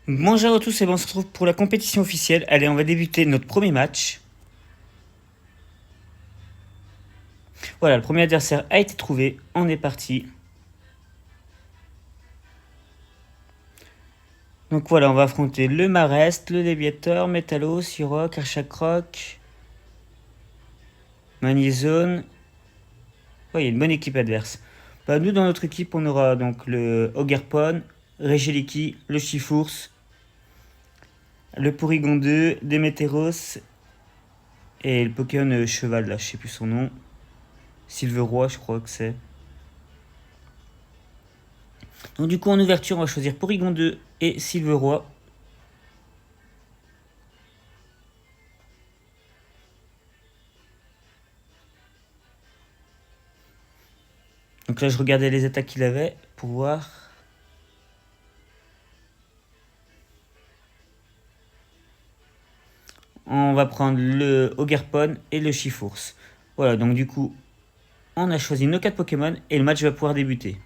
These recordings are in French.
Bonjour à tous et bon, on se retrouve pour la compétition officielle. Allez, on va débuter notre premier match. Voilà, le premier adversaire a été trouvé. On est parti. Donc voilà, on va affronter le Marest, le Léviator, Métallo, Siroc, Archacroc, Magnézone. Ouais, il y a une bonne équipe adverse. Bah, nous, dans notre équipe, on aura donc le Ogerpon, Regeliki, le Chifours, le Porygon 2, Démétéros et le Pokémon cheval, là, je sais plus son nom. Silveroi, je crois que c'est. Donc du coup, en ouverture, on va choisir Porygon 2 et Silveroi. Donc là, je regardais les attaques qu'il avait pour voir. On va prendre le Ogerpon et le Chifours. Voilà, donc du coup, on a choisi nos 4 Pokémon et le match va pouvoir débuter.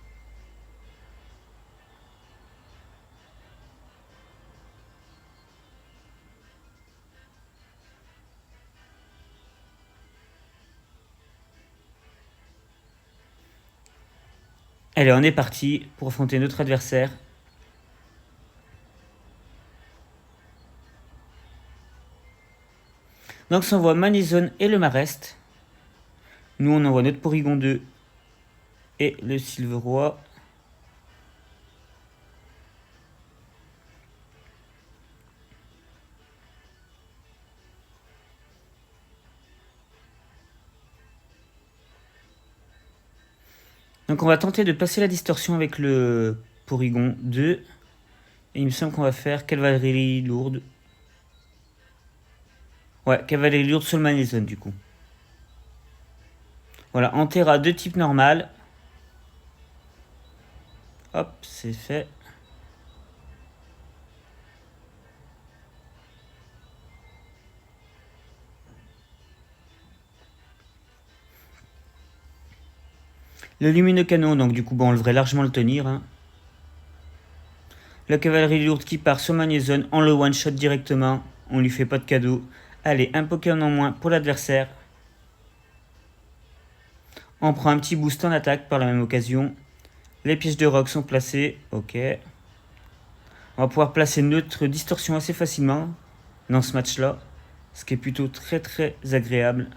Allez, on est parti pour affronter notre adversaire. Donc ça envoie Magnézone et le Marest. Nous, on envoie notre Porygon 2 et le Silveroi. Donc on va tenter de passer la distorsion avec le Porygon 2. Et il me semble qu'on va faire cavalerie lourde. Ouais, cavalerie lourde sur le Magnézone du coup. Voilà, Antera de type normal. Hop, c'est fait. Le lumineux canon, donc du coup, bon, on devrait largement le tenir. Hein. La cavalerie lourde qui part sur Magnézone, on le one-shot directement. On lui fait pas de cadeau. Allez, un Pokémon en moins pour l'adversaire. On prend un petit boost en attaque par la même occasion. Les pièges de rock sont placées. Ok. On va pouvoir placer notre distorsion assez facilement dans ce match-là. Ce qui est plutôt très très agréable.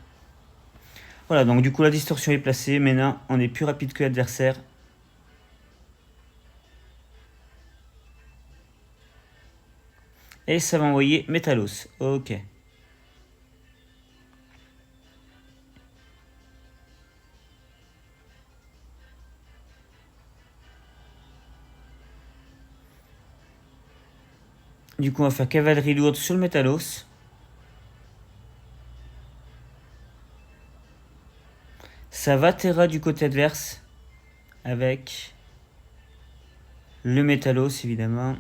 Voilà, donc du coup la distorsion est placée. Maintenant, on est plus rapide que l'adversaire. Et ça va envoyer Métalos. Ok. Du coup, on va faire cavalerie lourde sur le Métalos. Ça va Terra du côté adverse. Avec le Métalos, évidemment.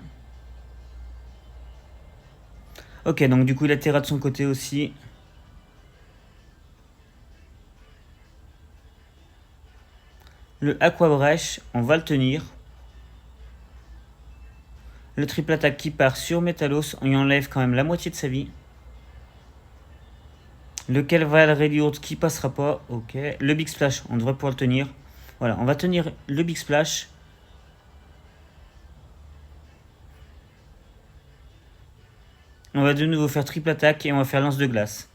Ok, donc du coup, il a Terra de son côté aussi. Le Aquabrèche, on va le tenir. Le triple attaque qui part sur Métalos, on y enlève quand même la moitié de sa vie. Le cavalerie lourde qui passera pas. Ok. Le Big Splash, on devrait pouvoir le tenir. Voilà, on va tenir le Big Splash. On va de nouveau faire triple attaque et on va faire lance de glace.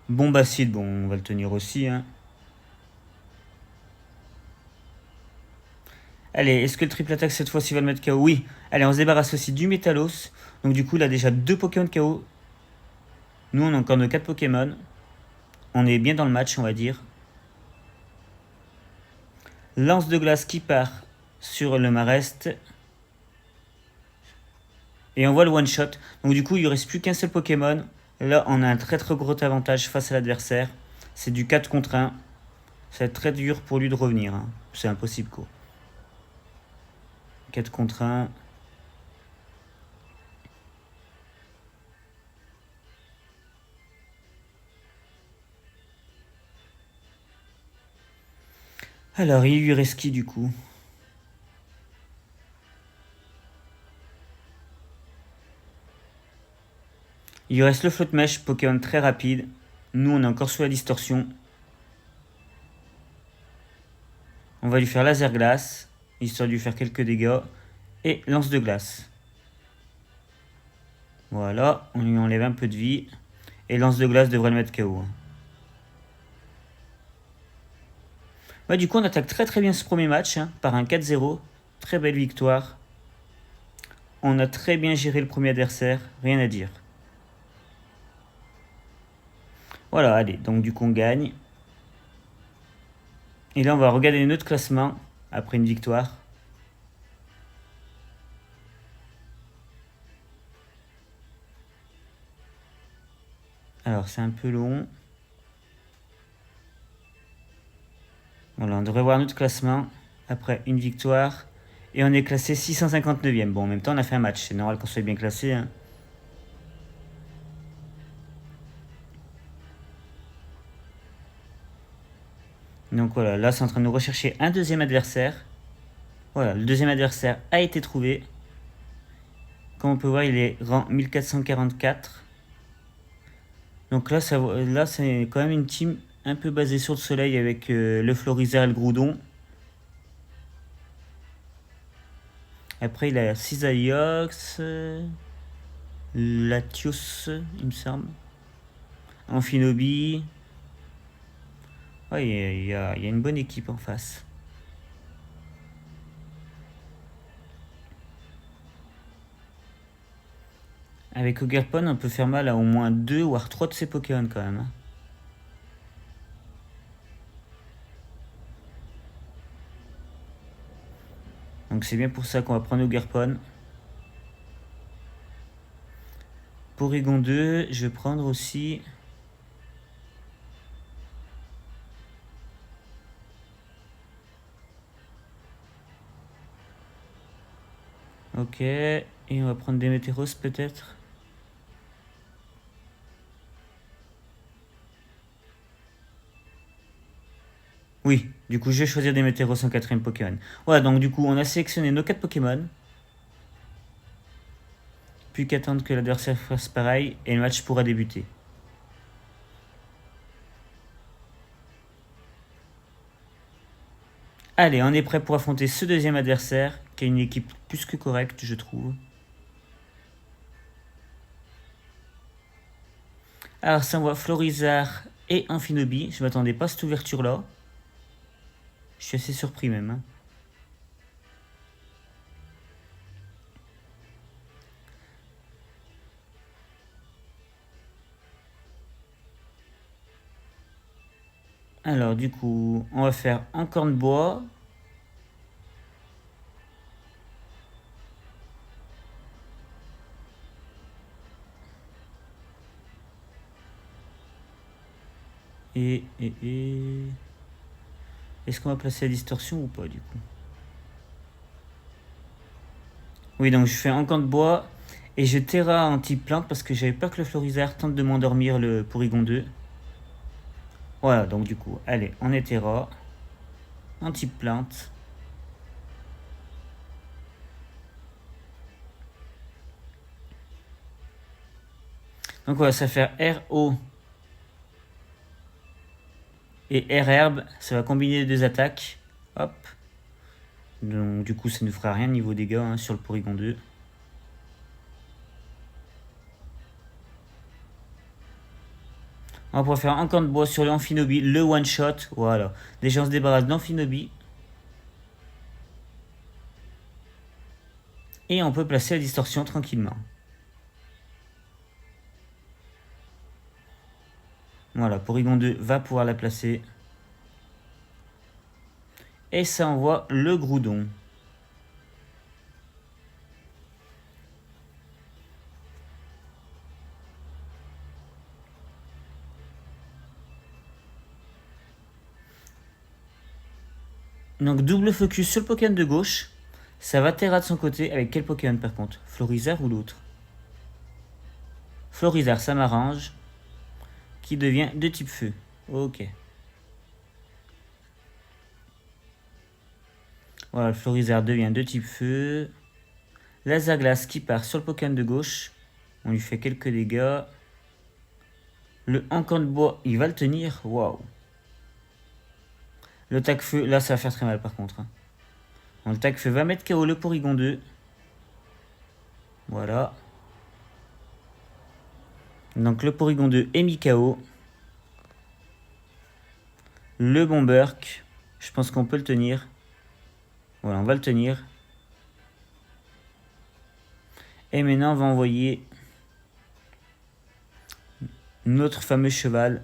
Bombe acide, bon, on va le tenir aussi. Hein. Allez, est-ce que le triple attaque cette fois-ci va le mettre KO? Oui. Allez, on se débarrasse aussi du Métalos. Donc du coup, il a déjà 2 Pokémon KO. Nous, on a encore nos 4 Pokémon. On est bien dans le match, on va dire. Lance de glace qui part sur le Marest. Et on voit le one-shot. Donc du coup, il ne reste plus qu'un seul Pokémon. Là, on a un très très gros avantage face à l'adversaire. C'est du 4 contre 1. Ça va être très dur pour lui de revenir. Hein. C'est impossible, quoi. 4 contre 1. Alors, il lui reste qui du coup? Il lui reste le flotte-mèche, Pokémon très rapide. Nous, on est encore sous la distorsion. On va lui faire laser glace, histoire de lui faire quelques dégâts. Et lance de glace. Voilà, on lui enlève un peu de vie. Et lance de glace devrait le mettre KO. Ouais, du coup, on attaque très très bien ce premier match, hein, par un 4-0. Très belle victoire. On a très bien géré le premier adversaire, rien à dire. Voilà, allez, donc du coup on gagne. Et là on va regarder notre classement après une victoire. Alors c'est un peu long. Voilà, on devrait voir notre classement après une victoire. Et on est classé 659e. Bon, en même temps on a fait un match, c'est normal qu'on soit bien classé, hein. Donc voilà, là c'est en train de nous rechercher un deuxième adversaire. Voilà, le deuxième adversaire a été trouvé. Comme on peut voir, il est rang 1444. Donc là, là c'est quand même une team un peu basée sur le soleil avec le Florizard et le Groudon. Après, il a Cisaillux, Latios, il me semble. Amphinobi. Ouais, il y a une bonne équipe en face. Avec Ogerpon, on peut faire mal à au moins 2 voire 3 de ses Pokémon quand même, hein. Donc c'est bien pour ça qu'on va prendre Ogerpon. Porygon 2, je vais prendre aussi... Ok, et on va prendre Démétéros peut-être. Oui, du coup je vais choisir Démétéros en 4ème Pokémon. Voilà, donc du coup on a sélectionné nos 4 Pokémon. Plus qu'attendre que l'adversaire fasse pareil et le match pourra débuter. Allez, on est prêt pour affronter ce deuxième adversaire, qui a une équipe plus que correcte, je trouve. Alors, ça envoie Florizard et Amphinobi. Je m'attendais pas à cette ouverture-là. Je suis assez surpris même, hein. Alors, du coup, on va faire un corne bois. Et... Est-ce qu'on va placer la distorsion ou pas, du coup? Oui, donc je fais un camp de bois et je terra anti-plante parce que j'avais peur que le Florizard tente de m'endormir le Porygon 2. Voilà, donc du coup, allez, on est terra. Anti-plante. Donc voilà, ça va faire RO et R-herbe. Ça va combiner les deux attaques. Hop. Donc du coup, ça ne fera rien niveau dégâts, hein, sur le Porygon 2. On va pouvoir faire un camp de bois sur l'Amphinobi, le one shot. Voilà. Déjà on se débarrasse d'Amphinobi. Et on peut placer la distorsion tranquillement. Voilà, Porygon 2 va pouvoir la placer. Et ça envoie le Groudon. Donc double focus sur le Pokémon de gauche. Ça va Terra de son côté. Avec quel Pokémon par contre? Florizard ou l'autre? Florizard, ça m'arrange. Qui devient de type feu. Ok. Voilà, le Florizard devient de type feu. Laser glace qui part sur le Pokémon de gauche. On lui fait quelques dégâts. Le Encan de bois, il va le tenir. Waouh. Le tac feu, là ça va faire très mal par contre. Bon, le tac feu va mettre KO le Porygon 2. Voilà. Donc le Porygon 2 est mis KO. Le Bomberk, je pense qu'on peut le tenir. Voilà, on va le tenir. Et maintenant on va envoyer notre fameux cheval.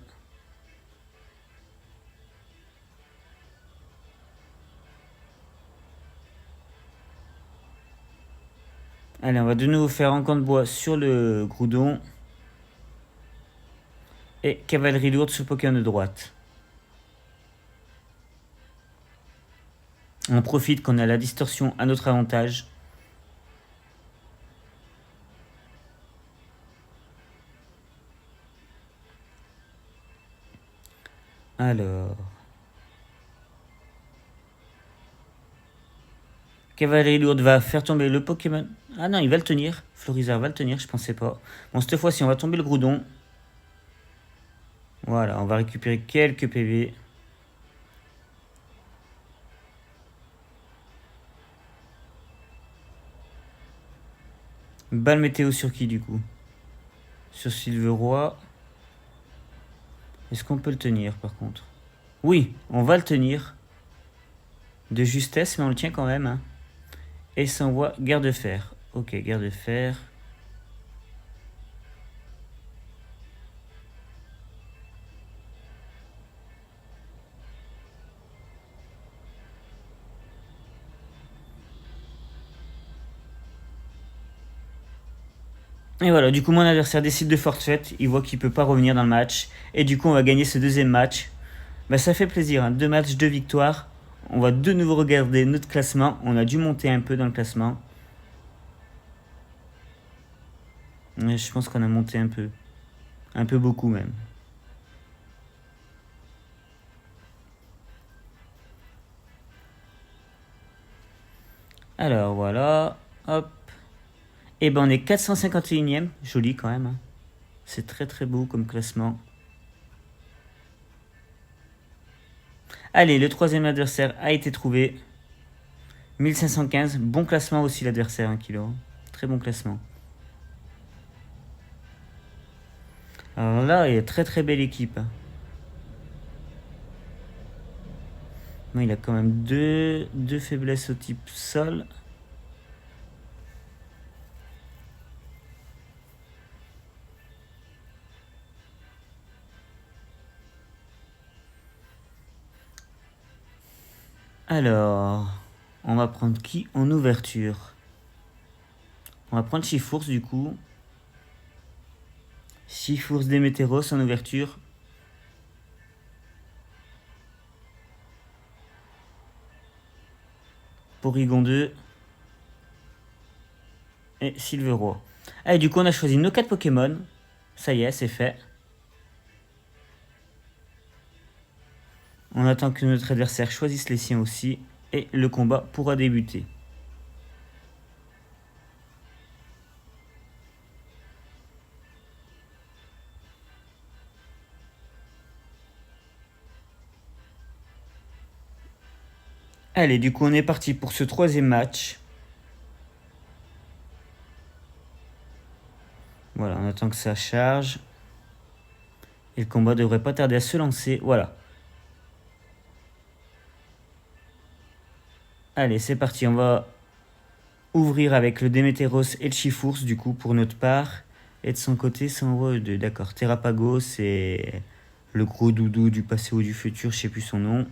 Allez, on va de nouveau faire un camp de bois sur le Groudon. Et cavalerie lourde sur le Pokémon de droite. On profite qu'on a la distorsion à notre avantage. Alors. Cavalerie lourde va faire tomber le Pokémon. Ah non, il va le tenir. Florizard va le tenir, je pensais pas. Bon, cette fois-ci, on va tomber le Groudon. Voilà, on va récupérer quelques PV. Balle météo sur qui du coup? Sur Silveroy. Est-ce qu'on peut le tenir par contre? Oui, on va le tenir. De justesse, mais on le tient quand même. Hein. Et s'envoie guerre de fer. Ok, guerre de fer. Et voilà, du coup mon adversaire décide de forfait, il voit qu'il peut pas revenir dans le match. Et du coup on va gagner ce deuxième match. Bah ça fait plaisir, hein. 2 matchs, 2 victoires. On va de nouveau regarder notre classement. On a dû monter un peu dans le classement. Mais je pense qu'on a monté un peu. Un peu beaucoup même. Alors voilà, hop. Et ben on est 451ème, joli quand même. Hein. C'est très très beau comme classement. Allez, le troisième adversaire a été trouvé. 1515, bon classement aussi l'adversaire, 1 kg. Très bon classement. Alors là, il y a très très belle équipe. Bon, il a quand même deux faiblesses au type sol. Alors, on va prendre qui en ouverture? On va prendre Chifours du coup. Chifours Démétéros en ouverture. Porygon 2. Et Silveroy. Allez, du coup, on a choisi nos 4 Pokémon. Ça y est, c'est fait. On attend que notre adversaire choisisse les siens aussi. Et le combat pourra débuter. Allez, du coup, on est parti pour ce troisième match. Voilà, on attend que ça charge. Et le combat devrait pas tarder à se lancer. Voilà. Allez, c'est parti. On va ouvrir avec le Démétéros et le Chifours, du coup, pour notre part. Et de son côté, ça envoie 2. D'accord. Terrapago, c'est le gros doudou du passé ou du futur, je sais plus son nom.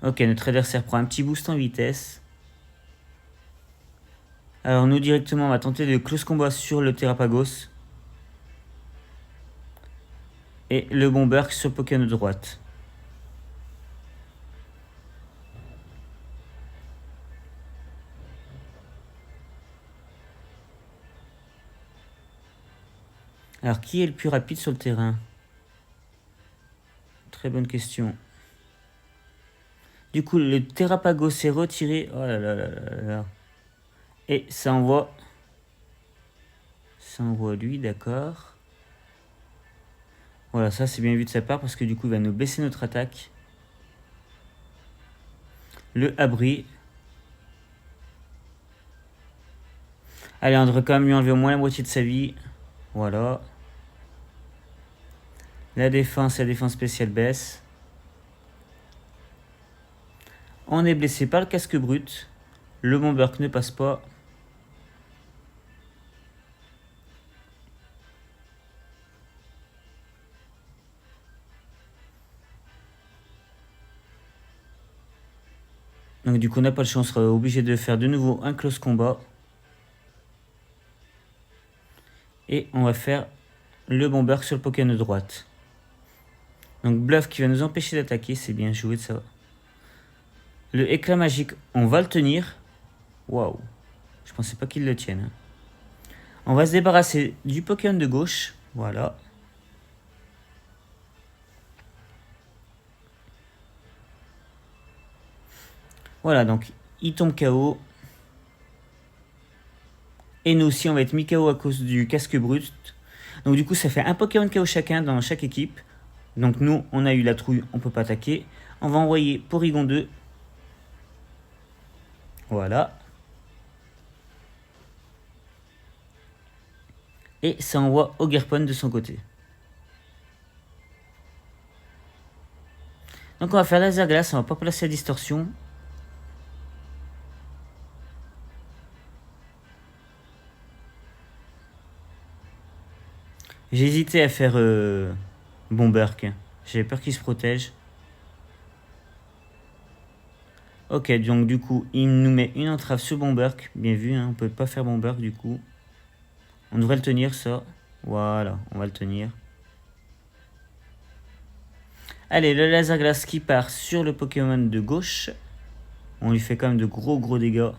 Ok, notre adversaire prend un petit boost en vitesse. Alors nous directement, on va tenter de close combat sur le Terrapagos. Et le Bomberk sur Pokémon de droite. Alors, qui est le plus rapide sur le terrain? Très bonne question. Du coup, le Terrapagos s'est retiré. Oh là là là là là. Et ça envoie. Ça envoie lui, d'accord. Voilà, ça c'est bien vu de sa part parce que du coup, il va nous baisser notre attaque. Le abri. Allez, on devrait quand même lui enlever au moins la moitié de sa vie. Voilà. La défense spéciale baisse. On est blessé par le casque brut. Le bomberk ne passe pas. Donc du coup, on n'a pas le choix, on sera obligé de faire de nouveau un close combat. Et on va faire le bomberk sur le Pokémon de droite. Donc bluff qui va nous empêcher d'attaquer, c'est bien joué de ça. Le éclat magique, on va le tenir. Waouh, je pensais pas qu'il le tienne. Hein. On va se débarrasser du Pokémon de gauche. Voilà. Voilà, donc il tombe KO. Et nous aussi, on va être mis KO à cause du casque brut. Donc du coup, ça fait un Pokémon KO chacun dans chaque équipe. Donc nous, on a eu la trouille, on peut pas attaquer. On va envoyer Porygon 2. Voilà. Et ça envoie Ogerpon de son côté. Donc on va faire laser glace, on va pas placer la distorsion. J'ai hésité à faire Bomberk. J'avais peur qu'il se protège. Ok, donc du coup, il nous met une entrave sur Bomberk. Bien vu, hein, on peut pas faire Bomberk du coup. On devrait le tenir ça. Voilà, on va le tenir. Allez, le laser glace qui part sur le Pokémon de gauche. On lui fait quand même de gros dégâts.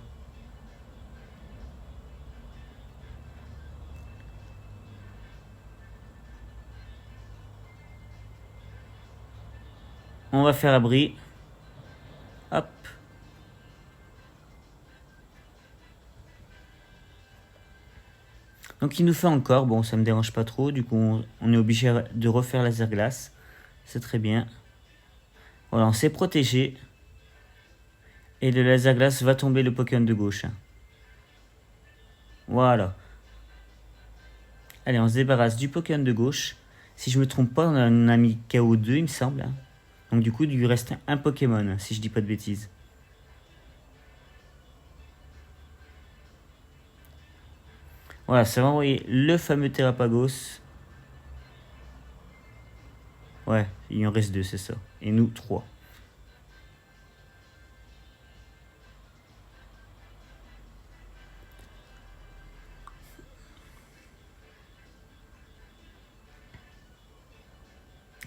On va faire abri. Hop. Donc il nous fait encore. Bon, ça me dérange pas trop. Du coup, on est obligé de refaire laser glace. C'est très bien. Voilà, on s'est protégé. Et le laser glace va tomber le Pokémon de gauche. Voilà. Allez, on se débarrasse du Pokémon de gauche. Si je me trompe pas, on a mis KO2, il me semble. Donc du coup, il lui reste un Pokémon, si je dis pas de bêtises. Voilà, ça va envoyer le fameux Terrapagos. Ouais, il en reste 2, c'est ça. Et nous, 3.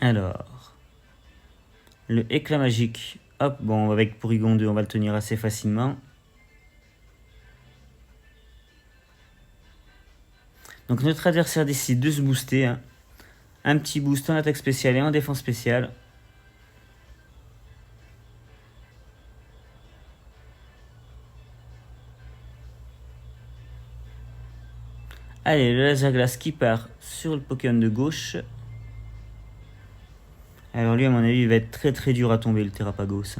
Alors, le éclat magique. Hop, bon, avec Porygon 2, on va le tenir assez facilement. Donc notre adversaire décide de se booster. Hein. Un petit boost en attaque spéciale et en défense spéciale. Allez, le laser glace qui part sur le Pokémon de gauche. Alors lui, à mon avis, il va être très dur à tomber, le Terrapagos.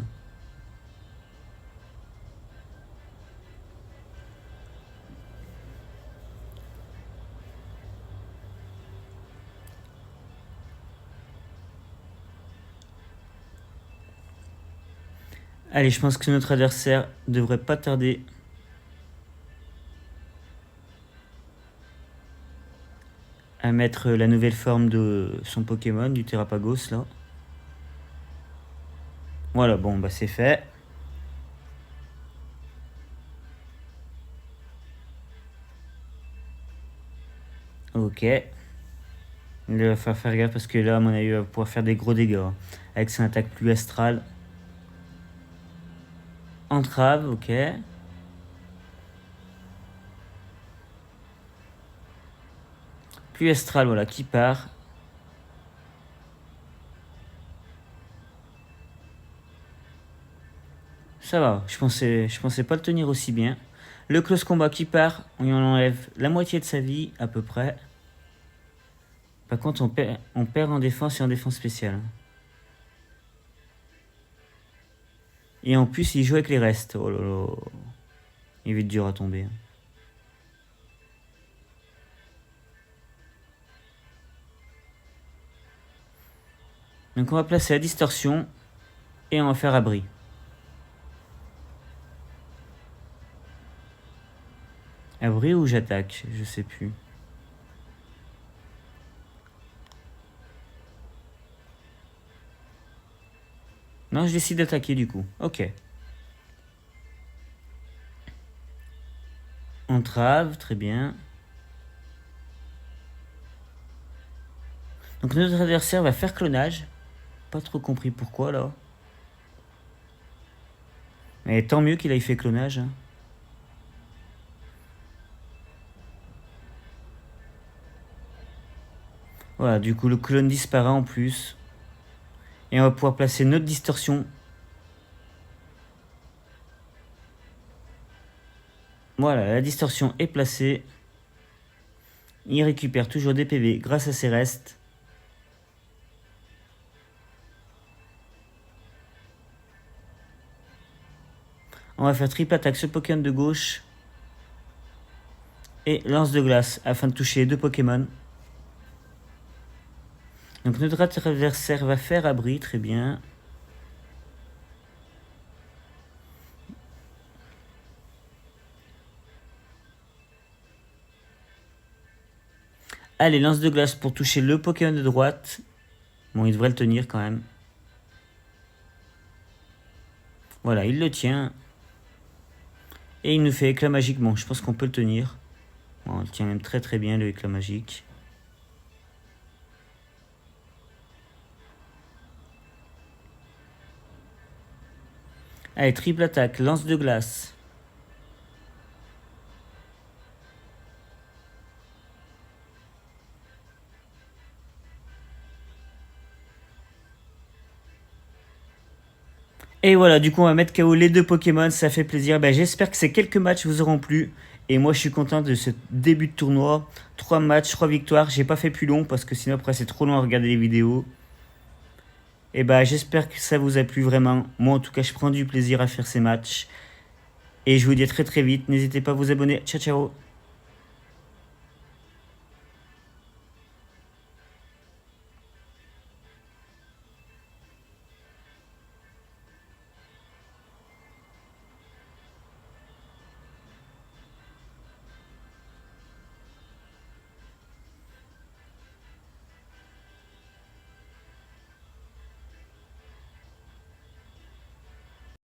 Allez, je pense que notre adversaire devrait pas tarder à mettre la nouvelle forme de son Pokémon, du Terrapagos, là. Voilà, bon, bah c'est fait. Ok. Il va falloir faire gaffe parce que là, à mon avis, il va pouvoir faire des gros dégâts. Avec son attaque plus astrale. Entrave, ok. Pluie astrale, voilà, qui part. Ça va, je pensais pas le tenir aussi bien. Le close combat qui part, on y en enlève la moitié de sa vie, à peu près. Par contre, on perd en défense et en défense spéciale. Et en plus, il joue avec les restes. Oh là là. Il va être dur à tomber. Donc on va placer la distorsion et on va faire abri. Abri ou j'attaque, je sais plus. Non, je décide d'attaquer du coup. Ok. Entrave, très bien. Donc notre adversaire va faire clonage. Pas trop compris pourquoi là. Mais tant mieux qu'il ait fait clonage. Hein. Voilà, du coup le clone disparaît en plus. Et on va pouvoir placer notre distorsion. Voilà, la distorsion est placée. Il récupère toujours des PV grâce à ses restes. On va faire triple attaque sur Pokémon de gauche. Et lance de glace afin de toucher les deux Pokémon. Donc notre adversaire va faire abri, très bien. Allez, lance de glace pour toucher le Pokémon de droite. Bon, il devrait le tenir quand même. Voilà, il le tient. Et il nous fait éclat magique. Bon, je pense qu'on peut le tenir. Bon, on le tient même très très bien, le éclat magique. Allez, triple attaque, lance de glace. Et voilà, du coup, on va mettre KO les deux Pokémon, ça fait plaisir. Ben, j'espère que ces quelques matchs vous auront plu. Et moi, je suis content de ce début de tournoi. 3 matchs, 3 victoires. J'ai pas fait plus long parce que sinon, après, c'est trop long à regarder les vidéos. Et ben, j'espère que ça vous a plu vraiment. Moi, en tout cas, je prends du plaisir à faire ces matchs. Et je vous dis à très très vite. N'hésitez pas à vous abonner. Ciao, ciao.